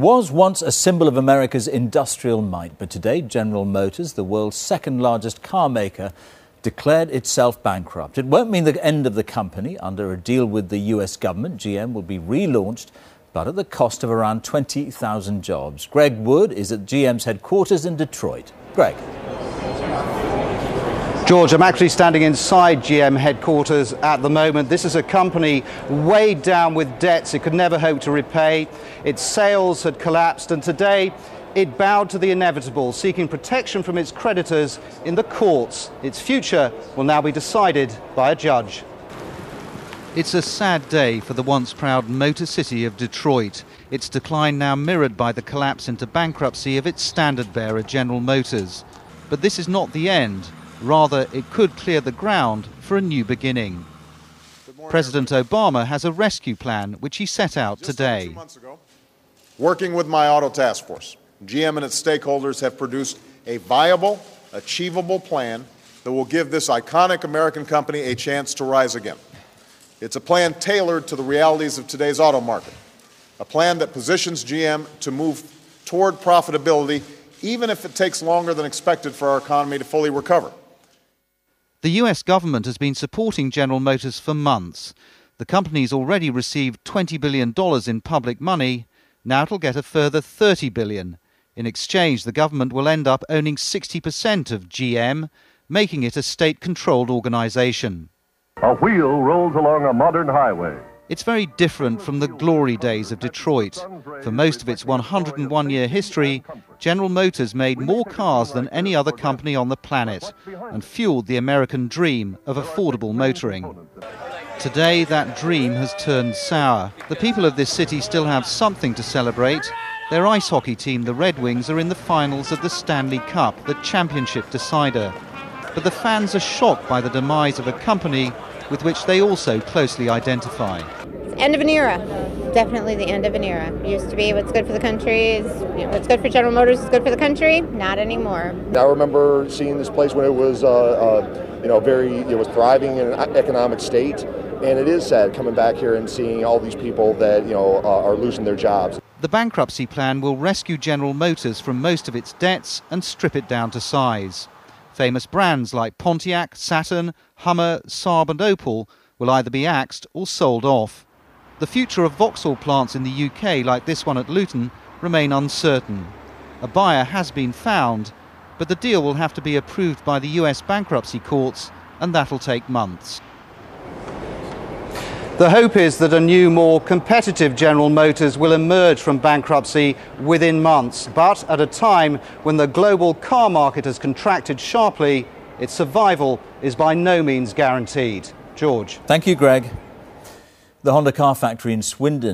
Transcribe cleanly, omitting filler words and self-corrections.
Was once a symbol of America's industrial might, but today General Motors, the world's second largest car maker, declared itself bankrupt. It won't mean the end of the company. Under a deal with the US government, GM will be relaunched, but at the cost of around 20,000 jobs. Greg Wood is at GM's headquarters in Detroit. Greg. George, I'm actually standing inside GM headquarters at the moment. This is a company weighed down with debts it could never hope to repay. Its sales had collapsed, and today it bowed to the inevitable, seeking protection from its creditors in the courts. Its future will now be decided by a judge. It's a sad day for the once proud Motor City of Detroit. Its decline now mirrored by the collapse into bankruptcy of its standard bearer, General Motors. But this is not the end. Rather, it could clear the ground for a new beginning. President Obama has a rescue plan which he set out today. 2 months ago, working with my auto task force, GM and its stakeholders have produced a viable, achievable plan that will give this iconic American company a chance to rise again. It's a plan tailored to the realities of today's auto market, a plan that positions GM to move toward profitability, even if it takes longer than expected for our economy to fully recover. The US government has been supporting General Motors for months. The company's already received $20 billion in public money. Now it'll get a further $30 billion. In exchange, the government will end up owning 60% of GM, making it a state-controlled organization. A wheel rolls along a modern highway. It's very different from the glory days of Detroit. For most of its 101-year history, General Motors made more cars than any other company on the planet and fueled the American dream of affordable motoring. Today, that dream has turned sour. The people of this city still have something to celebrate. Their ice hockey team, the Red Wings, are in the finals of the Stanley Cup, the championship decider. But the fans are shocked by the demise of a company with which they also closely identify. End of an era. Definitely the end of an era. It used to be what's good for the country is, what's good for General Motors is good for the country. Not anymore. I remember seeing this place when it was, it was thriving in an economic state, and it is sad coming back here and seeing all these people that are losing their jobs. The bankruptcy plan will rescue General Motors from most of its debts and strip it down to size. Famous brands like Pontiac, Saturn, Hummer, Saab and Opel will either be axed or sold off. The future of Vauxhall plants in the UK, like this one at Luton, remain uncertain. A buyer has been found, but the deal will have to be approved by the US bankruptcy courts, and that'll take months. The hope is that a new, more competitive General Motors will emerge from bankruptcy within months, but at a time when the global car market has contracted sharply, its survival is by no means guaranteed. George. Thank you, Greg. The Honda car factory in Swindon